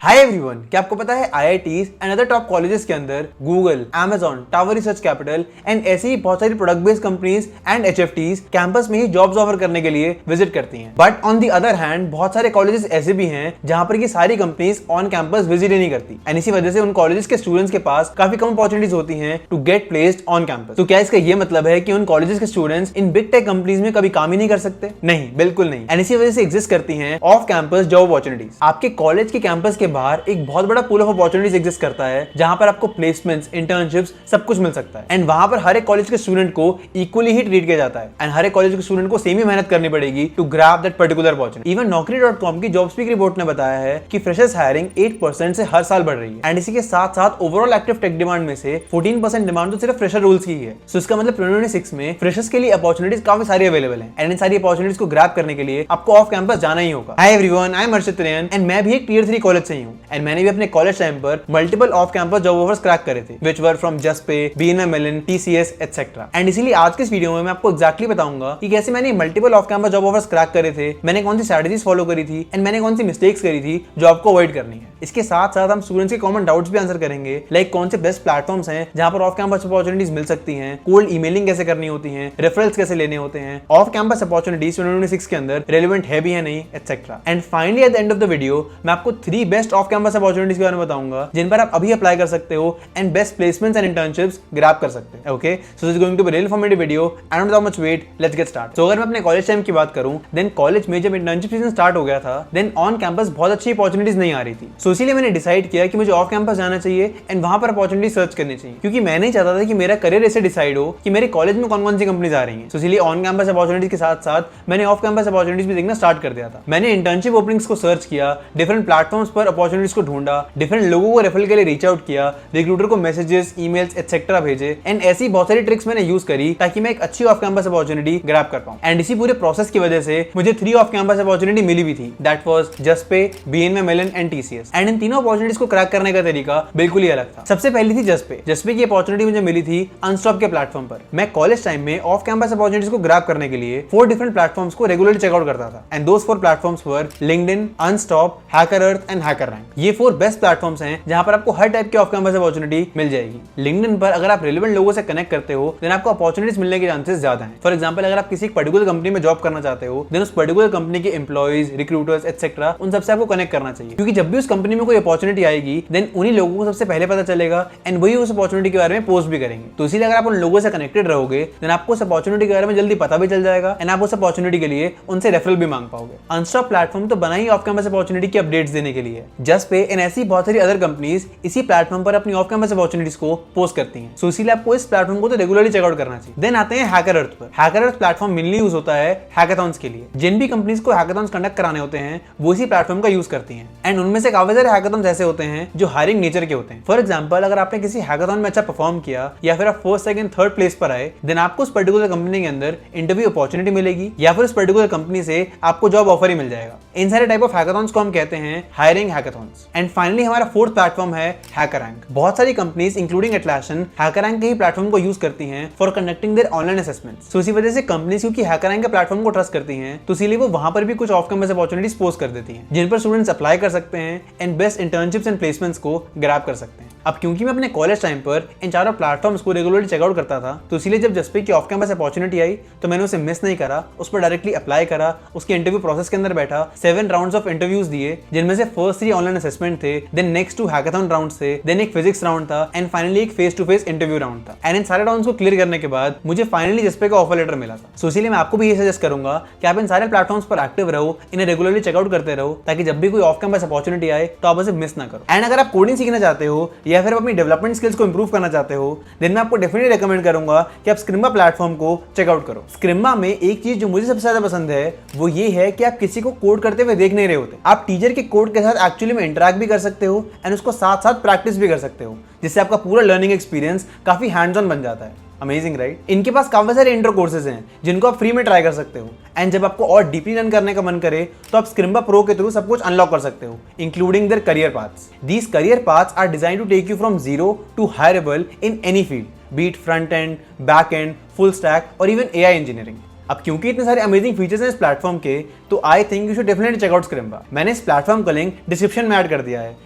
Hi everyone, क्या आपको पता है IITs and other top colleges के अंदर Google, Amazon, Tower Research Capital and ऐसी ही बहुत सारी product based companies and HFTs campus में ही जॉब्स ऑफर करने के लिए विजिट करती हैं। But on the other hand बहुत सारे कॉलेजेस ऐसे भी हैं जहां पर ये सारी कंपनीज ऑन कैंपस विजिट ही नहीं करती एंड इसी वजह से उन कॉलेजेस के स्टूडेंट्स के पास काफी कम अपॉर्चुनिटीज होती हैं to get placed on campus. तो क्या इसका ये मतलब है कि उन कॉलेजेस के students in big tech companies में कभी काम ही नहीं कर सकते? नहीं, बिल्कुल नहीं। एंड इसी वजह से एग्जिस्ट करती हैं ऑफ कैंपस जॉब अपॉर्चुनिटीज। आपके कॉलेज के कैंपस के बाहर एक बहुत बड़ा पूल ऑफ अपॉर्चुनिटीज एग्जिस्ट करता है जहां पर आपको प्लेसमेंट्स, इंटर्नशिप्स सब कुछ मिल सकता है एंड वहां पर हर एक कॉलेज के स्टूडेंट को इक्वली ही ट्रीट किया जाता है एंड हर एक कॉलेज के स्टूडेंट को सेम ही मेहनत करनी पड़ेगी to grab that particular opportunity. Even Naukri.com की जॉब स्पीक रिपोर्ट ने बताया है कि फ्रेशर्स हायरिंग 8% से हर साल बढ़ रही है एंड इसी के साथ साथ ओवरऑल एक्टिव टेक डिमांड में से 14% डिमांड तो सिर्फ फ्रेशर रोल्स की है। सो इसका मतलब 2026 में फ्रेशर्स के लिए अपॉर्चुनिटीज काफी सारी अवेलेबल हैं एंड इन सारी अपॉर्चुनिटीज को ग्रैब करने के लिए आपको ऑफ कैंपस जाना ही होगा। Hi everyone, I am Arshit Tarian and मैं भी एक टियर 3 कॉलेज से ही हूं एंड मैंने भी अपने कॉलेज टाइम पर multiple off campus job offers crack करे थे which were from Juspay, BNY Mellon, TCS etcetera. And इसीलिए आज के इस वीडियो में मैं आपको एक्जैक्टली बताऊंगा कि कैसे मैंने multiple off campus job offers crack करे थे, मैंने कौन सी स्ट्रेटजीज फॉलो करी थी एंड मैंने कौन सी मिस्टेक्स करी थी जो आपको अवॉइड करनी है। इसके साथ साथ हम स्टूडेंट्स के कॉमन डाउट्स भी आंसर करेंगे, लाइक कौन से बेस्ट प्लेटफॉर्म्स हैं जहां पर ऑफ कैंपस अपॉर्चुनिटीज मिल सकती हैं, कोल्ड ईमेलिंग कैसे करनी होती है, रेफरल्स कैसे लेने होते हैं, ऑफ कैंपस अपॉर्चुनिटीज 2026 के अंदर रेलेवेंट है भी है नहीं, etcetera. And finally at the end of the video मैं आपको 3 बेस्ट ऑफ कैंपस अपॉर्चुनिटीज के बारे में बताऊंगा जिन पर आप अभी अप्लाई कर सकते हो and best placements and internships grab कर सकते हैं। Okay, so this is going to be real informative video and without much wait let's get start. So अगर मैं अपने कॉलेज टाइम की बात करूं, देन कॉलेज में जब इंटर्नशिप सीजन स्टार्ट हो गया था, देन ऑन कैंपस बहुत अच्छी अपॉर्चुनिटीज नहीं आ रही थी। सो इसीलिए मैंने डिसाइड किया कि मुझे ऑफ कैंपस जाना चाहिए एंड वहां पर अपॉर्चुनिटी सर्च करनी चाहिए, क्योंकि मैं नहीं चाहता था कि मेरा करियर ऐसे डिसाइड हो कि मेरे कॉलेज में कौन कौन सी कंपनीज आ रही हैं। सो इसीलिए ऑन कैंपस अपॉर्चुनिटीज के साथ साथ मैंने ऑफ कैंपस अपॉर्चुनिटीज भी देखना स्टार्ट कर दिया था। मैंने इंटर्नशिप ओपनिंग्स को सर्च किया, डिफरेंट प्लेटफॉर्म्स पर अपॉर्चुनिटीज को ढूंढा, डिफरेंट लोगों को रेफरल के लिए रीच आउट किया, रिक्रूटर को मैसेजेस, ईमेल्स एटसेट्रा भेजे एंड ऐसी बहुत सारी ट्रिक्स मैंने यूज करी ताकि मैं एक अच्छी ऑफ कैंपस अपॉर्चुनिटी ग्रैब कर पाऊं। एंड इसी पूरे प्रोसेस की वजह से मुझे 3 ऑफ कैंपस अपॉर्चुनिटी मिली भी थी, that was Juspay, BNY Mellon and TCS। And इन तीनों अपॉर्चुनिटीज को क्रैक करने का तरीका बिल्कुल ही अलग था। सबसे पहली थी जस्पे। जस्पे की अपॉर्चुनिटी मुझे मिली थी अनस्टॉप के प्लेटफॉर्म पर। मैं कॉलेज टाइम में ऑफ कैंपस अपॉर्चुनिटीज को ग्रैब करने के लिए 4 डिफरेंट प्लेटफॉर्म्स को रेगुलरली चेकआउट करता था and those 4 platforms were LinkedIn, Unstop, HackerEarth and HackerRank. ये 4 बेस्ट प्लेटफॉर्म्स हैं जहां पर आपको हर टाइप के ऑफ कैंपस अपॉर्चुनिटी मिल जाएगी। लिंक्डइन पर अगर आप रेलेवेंट लोगों से कनेक्ट करते हो देन आपको अपॉर्चुनिटीज मिलने के चांसेस ज्यादा हैं। फॉर एग्जांपल, अगर आप किसी पर्टिकुलर कंपनी में जॉब करना चाहते हो देन उस पर्टिकुलर कंपनी के एम्प्लॉइज, रिक्रूटर्स एटसेट्रा उन सबसे आपको कनेक्ट करना चाहिए, क्योंकि जब भी उस कंपनी में कोई अपॉर्चुनिटी आएगी देन उन्हीं लोगों को सबसे पहले पता चलेगा एंड वही उस अपॉर्चुनिटी के बारे में पोस्ट भी करेंगे। तो इसीलिए अगर आप उन लोगों से कनेक्टेड रहोगे देन आपको उस अपॉर्चुनिटी के बारे में जल्दी पता भी चल जाएगा एंड आप उस अपॉर्चुनिटी के लिए उनसे रेफरल भी मांग पाओगे। अनस्टॉप प्लेटफॉर्म तो बना ही ऑफ कैंपस अपॉर्चुनिटी की अपडेट्स देने के लिए। जस्पे एंड ऐसी बहुत सारी अदर कंपनीज इसी प्लेटफॉर्म पर अपनी ऑफ कैंपस अपॉर्चुनिटीज को पोस्ट करती हैं। सो इसीलिए आपको इस प्लेटफॉर्म को तो रेगुलरली चेकआउट करना चाहिए। देन आते हैं हैकरअर्थ पर। हैकरअर्थ प्लेटफॉर्म मेनली यूज होता है हैकाथॉन्स के लिए। जिन भी कंपनीज को हैकाथॉन्स कंडक्ट कराने होते हैं वो इसी प्लेटफॉर्म का यूज करती हैं एंड उनमें से काफी सारे हैकाथॉन्स ऐसे होते हैं जो हायरिंग नेचर के होते हैं। फॉर एग्जांपल, अगर आपने किसी हैकाथॉन में अच्छा परफॉर्म किया या फिर आप फर्स्ट, सेकंड, थर्ड प्लेस पर आए देन आपको उस पर्टिकुलर कंपनी के अंदर इंटरव्यू अपॉर्चुनिटी मिलेगी या फिर उस पर्टिकुलर कंपनी से आपको जॉब ऑफर ही मिल जाएगा। इन सारे टाइप ऑफ हैकाथॉन्स को हम कहते हैं हायरिंग हैकाथॉन्स। एंड फाइनली हमारा 4th प्लेटफॉर्म है हैकररैंक। बहुत सारी कंपनीज इंक्लूडिंग एटलासियन हैकररैंक के ही प्लेटफॉर्म को यूज करती हैं for conducting their online assessments. So इसी वजह से कंपनीज क्योंकि हैकररैंक के प्लेटफॉर्म को ट्रस्ट करती हैं तो इसीलिए वो वहां पर भी कुछ ऑफ कैंपस अपॉर्चुनिटीज पोस्ट कर देती हैं जिन पर स्टूडेंट्स अप्लाई कर सकते हैं and best internships and placements को ग्रैब कर सकते हैं। अब क्योंकि मैं अपने कॉलेज टाइम पर इन चारों प्लेटफॉर्म्स को रेगुलरली चेकआउट करता था तो इसीलिए जब जस्पे की ऑफ कैंपस अपॉर्चुनिटी आई तो मैंने उसे मिस नहीं करा, उस पर डायरेक्टली अप्लाई करा, उसके इंटरव्यू प्रोसेस के अंदर बैठा, 7 राउंड्स ऑफ इंटरव्यूज दिए जिनमें से फर्स्ट 3 ऑनलाइन असेसमेंट थे, देन नेक्स्ट 2 हैकाथॉन राउंड थे, देन एक फिजिक्स राउंड था एंड फाइनली एक face to face interview round था। एंड इन सारे राउंड्स को क्लियर करने के बाद मुझे फाइनली जस्पे का ऑफर लेटर मिला था। सो इसीलिए मैं आपको भी ये सजेस्ट करूंगा कि आप इन सारे प्लेटफॉर्म्स पर एक्टिव रहो, इन्हें रेगुलरली चेकआउट करते रहो ताकि जब भी कोई ऑफ कैंपस अपॉर्चुनिटी आए तो आप उसे मिस ना करो। एंड अगर आप कोडिंग सीखना चाहते हो या फिर अपनी डेवलपमेंट स्किल्स को इंप्रूव करना चाहते हो देन मैं आपको डेफिनेटली रेकमेंड करूंगा कि आप स्क्रिम्बा प्लेटफॉर्म को चेकआउट करो। स्क्रिम्बा में एक चीज जो मुझे सबसे ज्यादा पसंद है वो ये है कि आप किसी को कोड करते हुए देख नहीं रहे होते, आप टीचर के कोड के साथ एक्चुअली में इंटरैक्ट भी कर सकते हो एंड उसको साथ साथ प्रैक्टिस भी कर सकते हो, जिससे आपका पूरा लर्निंग एक्सपीरियंस काफी हैंड्स ऑन बन जाता है। Amazing right? इनके पास काफी सारे इंट्रो कोर्सेज हैं जिनको आप फ्री में ट्राई कर सकते हो एंड जब आपको और डीपली लर्न करने का मन करे तो आप स्क्रिम्बा प्रो के थ्रू सब कुछ अनलॉक कर सकते हो, including their career paths. These career paths are designed to take you from zero to higher level in any field, be it front end, back end, full stack और even AI engineering. अब क्योंकि इतने सारे amazing features हैं इस platform के, तो I think you should definitely check out Scrimba. मैंने इस प्लेटफॉर्म का लिंक डिस्क्रिप्शन में ऐड कर दिया है,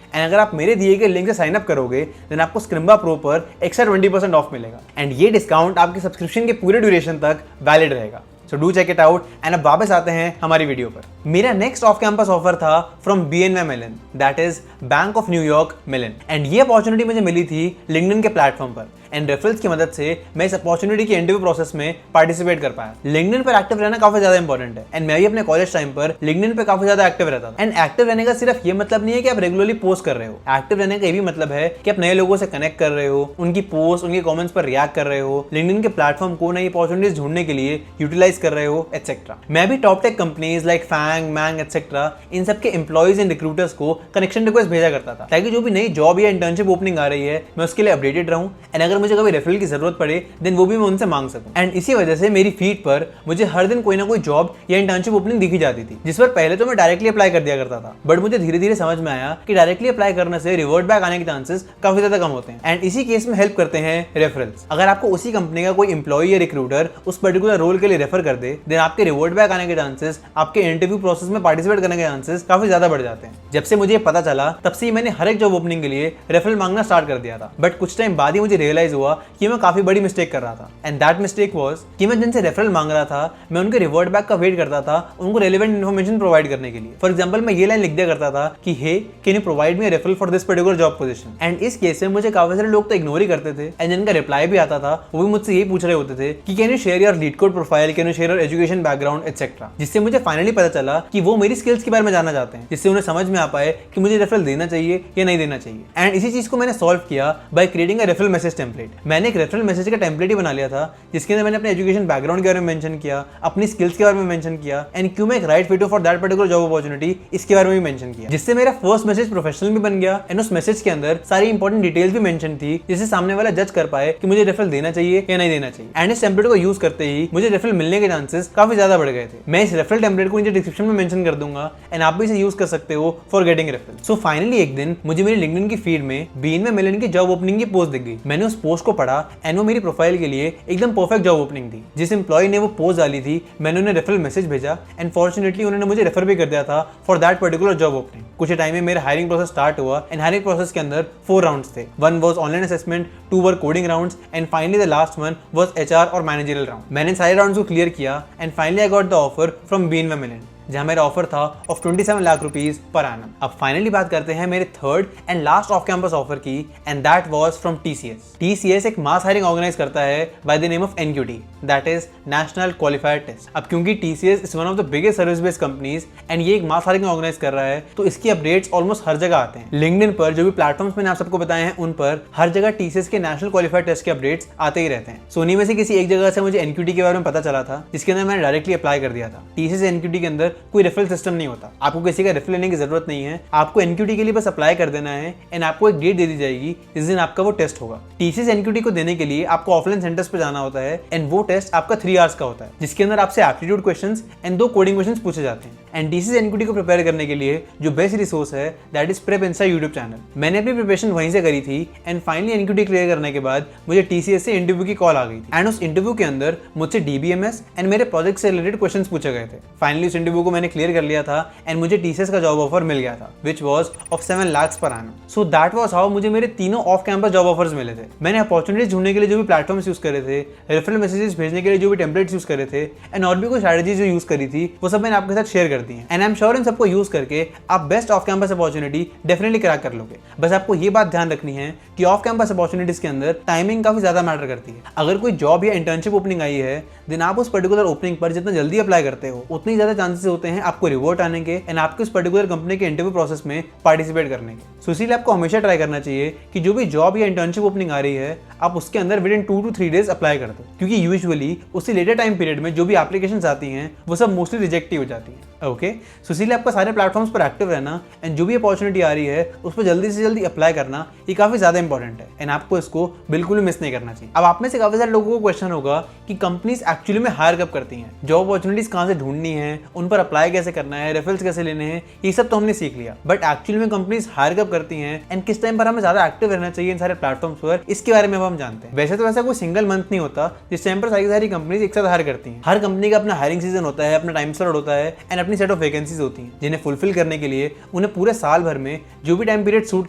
एंड अगर आप मेरे दिए गए लिंक से साइन अप करोगे देन आपको स्क्रिम्बा प्रो पर एक्स्ट्रा 20% ऑफ मिलेगा, एंड ये डिस्काउंट आपके सब्सक्रिप्शन के पूरे ड्यूरेशन तक वैलिड रहेगा। So do check it out. And अब वापस आते हैं हमारी वीडियो पर। मेरा नेक्स्ट ऑफ कैंपस ऑफर था from BNY Mellon, that is bank of New York Mellon, and ये अपॉर्चुनिटी मुझे मिली थी लिंक्डइन के प्लेटफॉर्म पर, एंड रेफरल्स की मदद से मैं इस अपॉर्चुनिटी के इंटरव्यू प्रोसेस में पार्टिसिपेट कर पाया। लिंक्डइन पर एक्टिव रहना काफी ज्यादा इंपॉर्टेंट है, एंड मैं भी अपने कॉलेज टाइम पर लिंक्डइन पे काफी ज्यादा एक्टिव रहता था। एंड एक्टिव रहने का सिर्फ ये मतलब नहीं है कि आप रेगुलरली पोस्ट कर रहे हो, एक्टिव रहने का ये भी मतलब है कि आप नए लोगों से कनेक्ट कर रहे हो, उनकी पोस्ट, उनके कमेंट्स पर रिएक्ट कर रहे हो, लिंक्डइन के प्लेटफॉर्म को नई अपॉर्चुनिटीज ढूंढने के लिए यूटिलाइज कर रहे हो, एटसेट्रा। मैं भी top tech companies like FAANG, MAANG etcetera इन सबके एम्प्लॉइज एंड रिक्रूटर्स को कनेक्शन रिक्वेस्ट भेजा करता था, ताकि जो भी नई जॉब या इंटर्नशिप ओपनिंग आ रही है मैं उसके लिए अपडेटेड रहूं, एंड अगर मुझे कभी रेफरल की जरूरत पड़े देन वो भी मैं उनसे मांग सकूं। एंड इसी वजह से मेरी फीड पर मुझे हर दिन कोई ना कोई जॉब या इंटर्नशिप ओपनिंग दिखी जाती थी, जिस पर पहले तो मैं डायरेक्टली अप्लाई कर दिया करता था, बट मुझे धीरे धीरे समझ में आया कि डायरेक्टली अप्लाई करने से रिवर्ट बैक आने के चांसेस काफी ज्यादा कम होते हैं, एंड इसी केस में हेल्प करते हैं रेफरल्स। अगर आपको उसी कंपनी का कोई एम्प्लॉय या रिक्रूटर उस पर्टिकुलर रोल के लिए रेफर कर दे देन आपके रिवर्ट बैक आने के चांसेस, आपके इंटरव्यू प्रोसेस में पार्टिसिपेट करने के चांसेस काफी ज्यादा बढ़ जाते हैं। जब से मुझे पता चला तब से मैंने हर एक जॉब ओपनिंग के लिए रेफरल मांगना स्टार्ट कर दिया था, बट कुछ टाइम बाद ही मुझे रियलाइज हुआ कि मैं काफी बड़ी मिस्टेक कर रहा था, एंड दैट मिस्टेक वाज कि मैं जिनसे रेफरल मांग रहा था मैं उनके रिवर्ट बैक का वेट करता था उनको रेलेवेंट इन्फॉर्मेशन प्रोवाइड करने के लिए। फॉर एग्जांपल मैं ये लाइन लिख दिया करता था कि hey can you provide me referral for this particular job position, and इस केस में मुझे काफी सारे लोग तो इग्नोर ही करते थे, एंड जिनका रिप्लाई भी आता था वो भी मुझसे यही पूछ रहे होते थे कि can you share your leet code profile, can you share your education background etcetera, जिससे मुझे फाइनली पता चला कि वो मेरी स्किल्स के बारे में जानना चाहते हैं, जिससे उन्हें समझ में आ पाए कि मुझे रेफरल देना चाहिए या नहीं देना चाहिए। एंड इसी चीज को मैंने सॉल्व किया by creating a referral message template. मैंने एक रेफरल मैसेज का टेम्पलेट ही बना लिया था जिसके अंदर मैंने अपने एजुकेशन बैकग्राउंड के बारे में मेंशन किया, अपनी स्किल्स के बारे में मेंशन किया, एंड क्यों मैं एक राइट फिट हूं for that particular job opportunity इसके बारे में भी मेंशन किया, जिससे मेरा फर्स्ट मैसेज प्रोफेशनल भी बन गया, एंड उस मैसेज के अंदर सारी इंपॉर्टेंट डिटेल्स भी मेंशन थी जिससे सामने वाला जज कर पाए कि मुझे रेफरल देना चाहिए या नहीं देना चाहिए। एंड इस टेम्पलेट को यूज करते ही मुझे रेफरल मिलने के चांसेस काफी ज्यादा बढ़ गए थे। मैं इस रेफरल टेम्पलेट को नीचे डिस्क्रिप्शन में मेंशन कर दूंगा, एंड आप भी इसे यूज कर सकते हो for getting referral. So finally एक दिन मुझे मेरी लिंक्डइन की फीड में BNY Mellon की जॉब ओपनिंग की पोस्ट दिख गई। मैंने उस पोस्ट को पढ़ा, एंड वो मेरी प्रोफाइल के लिए एकदम परफेक्ट जॉब ओपनिंग थी। जिस एम्प्लॉय ने वो पोस्ट डाली थी मैंने उन्हें रेफरल मैसेज भेजा, एंड फॉर्चुनेटली उन्होंने मुझे रेफर भी कर दिया था for that particular job opening. कुछ टाइम में मेरा हायरिंग प्रोसेस स्टार्ट हुआ, एंड हायरिंग प्रोसेस के अंदर 4 राउंड्स थे। 1 was online assessment, 2 were coding rounds, and finally the last one was HR और मैनेजरियल राउंड। मैंने सारे राउंड्स को क्लियर किया, and finally I got the offer from BNY Mellon, जहां मेरा ऑफर था of 27 lakh rupees per annum. अब finally बात करते हैं मेरे third and last off campus offer की, and that was from TCS। TCS एक मास हायरिंग ऑर्गेनाइज करता है by the name of NQT, that is national qualifier test. अब क्योंकि TCS is one of the biggest service based companies and ये एक mass hiring organise कर रहा है, तो इसकी अपडेट्स ऑलमोस्ट हर जगह आते हैं। लिंक्डइन पर जो भी प्लेटफॉर्म्स मैंने आप सबको बताए हैं उन पर हर जगह TCS के नेशनल क्वालिफायर टेस्ट के अपडेट्स आते ही रहते हैं। सो उन्हीं में से किसी एक जगह से मुझे NQT के बारे में पता चला था, जिसके अंदर मैंने डायरेक्टली अप्लाई कर दिया था। TCS NQT के अंदर कोई रेफरल सिस्टम नहीं होता, आपको किसी का रेफरल लेने की जरूरत नहीं है, आपको NQT के लिए बस अप्लाई कर देना है, एंड आपको एक डेट दे दी जाएगी जिस दिन आपका वो टेस्ट होगा। TCS NQT को देने के लिए आपको ऑफलाइन सेंटर्स पे जाना होता है, एंड वो टेस्ट आपका 3 आवर्स का होता है, जिसके अंदर आपसे aptitude questions and 2 coding questions पूछे जाते हैं। एंड TCS NQT को प्रिपेयर करने के लिए जो बेस्ट रिसोर्स है that is prep Insta YouTube channel. मैंने अपनी प्रिपरेशन वहीं से करी थी, एंड फाइनली NQT क्लियर करने के बाद मुझे TCS से इंटरव्यू की कॉल आ गई थी, एंड उस इंटरव्यू के अंदर मुझसे DBMS एंड मेरे प्रोजेक्ट से रिलेटेड क्वेश्चंस पूछे गए थे। फाइनली उस इंटरव्यू को मैंने क्लियर कर लिया था, एंड मुझे TCS का जॉब ऑफर मिल गया था, which was of 7 lakhs per annum. So that was how मुझे मेरे तीनों ऑफ कैंपस जॉब ऑफर्स मिले थे। मैंने अपॉर्चुनिटीज ढूंढने के लिए जो भी प्लेटफॉर्म्स यूज करे थे, रेफरल मैसेजेस भेजने के लिए जो भी टेम्पलेट्स यूज करे थे, एंड और भी कोई स्ट्रेटजीज जो यूज करी थी वो सब मैंने आपके साथ शेयर कर दी है, and I am sure in सबको यूज करके आप best of campus opportunity definitely crack कर लोगे। बस आपको ये बात ध्यान रखनी है कि ऑफ कैंपस अपॉर्चुनिटीज के अंदर टाइमिंग काफी ज्यादा मैटर करती है। अगर कोई जॉब या इंटर्नशिप ओपनिंग आई है देन आप उस पर्टिकुलर ओपनिंग पर जितना जल्दी अप्लाई करते हो उतनी ज्यादा चांसेस होते हैं आपको रिवॉर्ड आने के, एंड आपके उस पर्टिकुलर कंपनी के इंटरव्यू प्रोसेस में पार्टिसिपेट करने के। सो इसीलिए आपको हमेशा ट्राई करना चाहिए कि जो भी जॉब या इंटर्नशिप ओपनिंग आ रही है आप उसके अंदर with in 2 to 3 days apply कर दो, क्योंकि यूजुअली उससे लेटर टाइम पीरियड में जो भी एप्लीकेशंस आती हैं वो सब मोस्टली रिजेक्ट ही हो जाती हैं। ओके, सो इसीलिए आपका सारे प्लेटफॉर्म्स पर एक्टिव रहना, एंड जो भी अपॉर्चुनिटी आ रही है उस पर जल्दी से जल्दी अप्लाई करना ये काफी ज्यादा इंपॉर्टेंट है, एंड आपको इसको बिल्कुल भी मिस नहीं करना चाहिए। अब आप में से काफी सारे लोगों को क्वेश्चन होगा कि कंपनीज एक्चुअली में हायर कब करती हैं, जॉब अपॉर्चुनिटीज कहां से ढूंढनी है, उन पर अप्लाई कैसे करना है, रेफरल्स कैसे लेने हैं, ये सब तो हमने सीख लिया, बट एक्चुअली में कंपनीज हायर कब करती हैं एंड किस टाइम पर हमें ज्यादा एक्टिव रहना चाहिए इन सारे प्लेटफॉर्म्स पर, इसके बारे में हम जानते हैं। वैसे तो ऐसा कोई सिंगल मंथ नहीं होता जिस टाइम पर सारी कंपनीज एक साथ हायर करती हैं। हर कंपनी का अपना हायरिंग सीजन होता है, अपना टाइम स्लॉट होता है एंड अपनी सेट ऑफ वैकेंसीज होती हैं, जिन्हें फुलफिल करने के लिए उन्हें पूरे साल भर में जो भी टाइम पीरियड सूट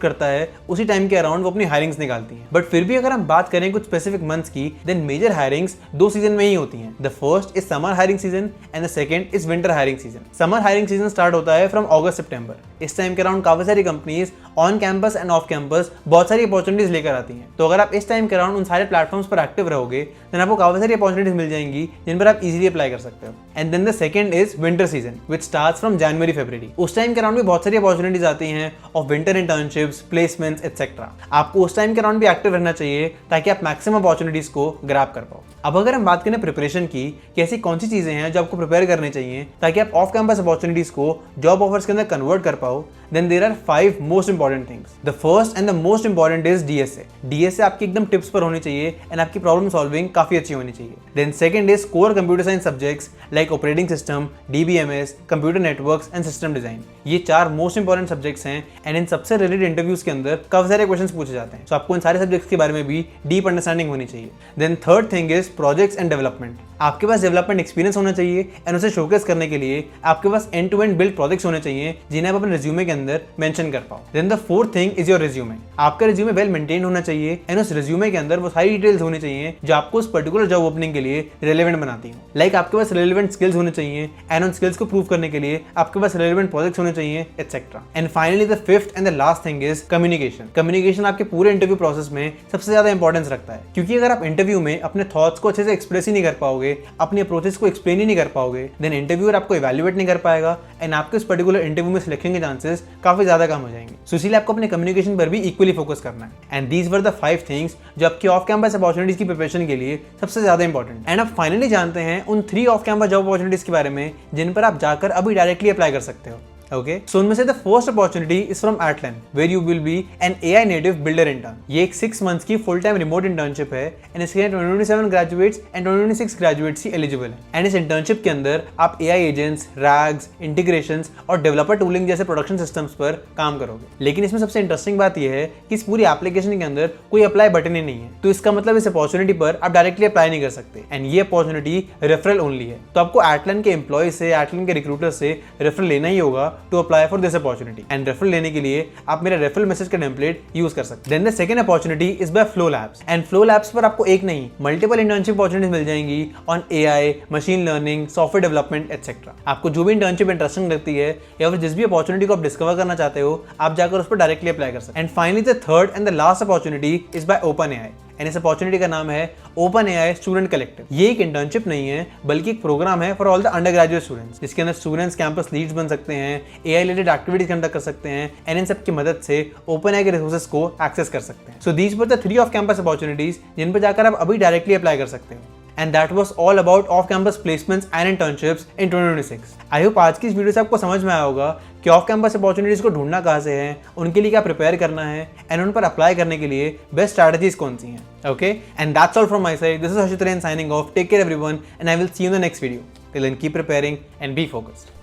करता है उसी टाइम के अराउंड वो अपनी हायरिंग्स निकालती हैं। बट फिर भी अगर हम बात करें कुछ स्पेसिफिक मंथ्स की, देन मेजर हायरिंग्स 2 सीजन में ही होती हैं। The first is summer hiring season and the second is winter hiring season. Summer hiring season start होता है फ्रॉम अगस्त सितंबर। इस टाइम के अराउंड काफी सारी companies on campus end off campus बहुत सारी अपॉर्चुनिटीज लेकर आती हैं। तो अगर आप इस टाइम के अराउंड उन सारे प्लेटफॉर्म्स पर एक्टिव रहोगे देन आपको काफी सारी अपॉर्चुनिटीज मिल जाएंगी जिन पर आप इजीली अप्लाई कर सकते हो। And then the second is winter season which starts from January February. उस टाइम के अराउंड भी बहुत सारी अपॉर्चुनिटीज आती हैं of winter internships, placements etcetera. आपको उस टाइम के अराउंड भी एक्टिव रहना चाहिए ताकि आप मैक्सिमम अपॉर्चुनिटीज को ग्रैब कर पाओ। अब अगर हम बात करें प्रिपरेशन की कि ऐसी कौन सी चीजें हैं जो आपको प्रिपेयर करनी चाहिए ताकि आप ऑफ कैंपस अपॉर्चुनिटीज को जॉब ऑफर्स के अंदर कन्वर्ट कर पाओ, then there are 5 most important things. The first and the most important is DSA. DSA आपकी एकदम टिप्स पर होनी चाहिए एंड आपकी प्रॉब्लम सॉल्विंग काफी अच्छी होनी चाहिए। Then second is core computer science subjects like operating system, DBMS, computer networks and system design. ये 4 मोस्ट इंपॉर्टेंट सब्जेक्ट्स हैं एंड इन सबसे रिलेटेड इंटरव्यूज के अंदर काफी सारे क्वेश्चंस पूछे जाते हैं। तो आपको इन सारे सब्जेक्ट्स के बारे में भी डीप अंडरस्टैंडिंग होनी चाहिए। Then third thing is projects and development. आपके पास डेवलपमेंट एक्सपीरियंस होना चाहिए एंड उसे शोकेस करने के लिए आपके पास end to end build projects होने चाहिए जिन्हें आप अपने रिज्यूमे के अंदर मेंशन कर पाओ। Then the fourth thing is your resume. आपका रिज्यूमे वेल मेंटेन होना चाहिए एंड उस रिज्यूमे के अंदर वो सारी डिटेल्स होनी चाहिए जो आपको उस पर्टिकुलर जॉब ओपनिंग के लिए रेलेवेंट बनाती हो। लाइक आपके पास रेलेवेंट स्किल्स होने चाहिए एंड उन स्किल्स को प्रूव करने के लिए आपके पास रेलेवेंट प्रोजेक्ट्स होने चाहिए etcetera. And finally the fifth and the last thing is communication. Communication आपके पूरे इंटरव्यू प्रोसेस में सबसे ज्यादा इंपॉर्टेंस रखता है, क्योंकि अगर आप इंटरव्यू में अपने थॉट्स को अच्छे से एक्सप्रेस ही नहीं कर पाओगे, अपनी अप्रोचेस को एक्सप्लेन ही नहीं कर पाओगे, देन इंटरव्यूअर आपको इवैल्यूएट नहीं कर पाएगा एंड आपके इस पर्टिकुलर इंटरव्यू में सिलेक्शन के चांसेस काफी ज्यादा कम हो जाएंगे। सो इसीलिए आपको अपने कम्युनिकेशन पर भी इक्वली फोकस करना है। And these were the 5 things जो आपकी ऑफ कैंपस अपॉर्चुनिटीज की प्रिपरेशन के लिए सबसे ज्यादा इंपॉर्टेंट। एंड अब फाइनली जानते हैं उन 3 ऑफ कैंपस जॉब अपॉर्चुनिटीज के बारे में जिन पर आप जाकर अभी डायरेक्टली अप्लाई कर सकते हो। Okay, so उनमें से the first opportunity is from Atlan, where you will be an AI native builder intern. ये एक 6 months की full time remote internship है and इसके लिए 2027 graduates and 2026 graduates he eligible हैं। And इस internship के अंदर आप AI agents, RAGs, integrations और developer tooling जैसे production systems पर काम करोगे। लेकिन इसमें सबसे इंटरेस्टिंग बात यह है कि इस पूरी एप्लीकेशन के अंदर कोई अप्लाई बटन ही नहीं है, तो इसका मतलब इस अपॉर्चुनिटी पर आप डायरेक्टली अप्लाई नहीं कर सकते एंड ये अपॉर्चुनिटी रेफरल ओनली है। तो आपको एटलन के एम्प्लॉय से, एटलन के रिक्रूटर से रेफरल लेना ही होगा to apply for this opportunity. And referral लेने के लिए आप मेरा रेफरल मैसेज का टेम्पलेट यूज कर सकते हैं। Then the second opportunity is by Flow Labs. And Flow Labs पर आपको एक नहीं मल्टीपल इंटर्नशिप अपॉर्चुनिटीज मिल जाएंगी on AI, machine learning, software development et cetera. आपको जो भी इंटर्नशिप इंटरेस्टिंग लगती है या फिर जिस भी अपॉर्चुनिटी को आप डिस्कवर करना चाहते हो, आप जाकर उस पर डायरेक्टली अप्लाई कर सकते हैं। And finally the third and the last opportunity is bye open AI. And इस अपॉर्चुनिटी का नाम है ओपन एआई स्टूडेंट कलेक्टिव। ये एक इंटर्नशिप नहीं है बल्कि एक प्रोग्राम है for all the under graduate students, जिसके अंदर स्टूडेंट्स कैंपस लीड्स बन सकते हैं, एआई रिलेटेड एक्टिविटीज कंडक्ट कर सकते हैं एंड इन सब की मदद से ओपन एआई के रिसोर्सेज को एक्सेस कर सकते हैं। So these were the 3 off campus opportunities जिन पर जाकर आप अभी डायरेक्टली अप्लाई कर सकते हो। And that was all about off-campus placements and internships in 2026. I hope आज की इस वीडियो से आपको समझ में आया होगा कि ऑफ कैंपस अपॉर्चुनिटीज को ढूंढना कहाँ से है, उनके लिए क्या प्रिपेयर करना है एंड उन पर अप्लाई करने के लिए बेस्ट स्ट्रैटेजीज कौन सी हैं। Okay, and that's all from my side. This is Harshit Rain signing off. Take care everyone and I will see you in the next video. Till then keep preparing and be focused.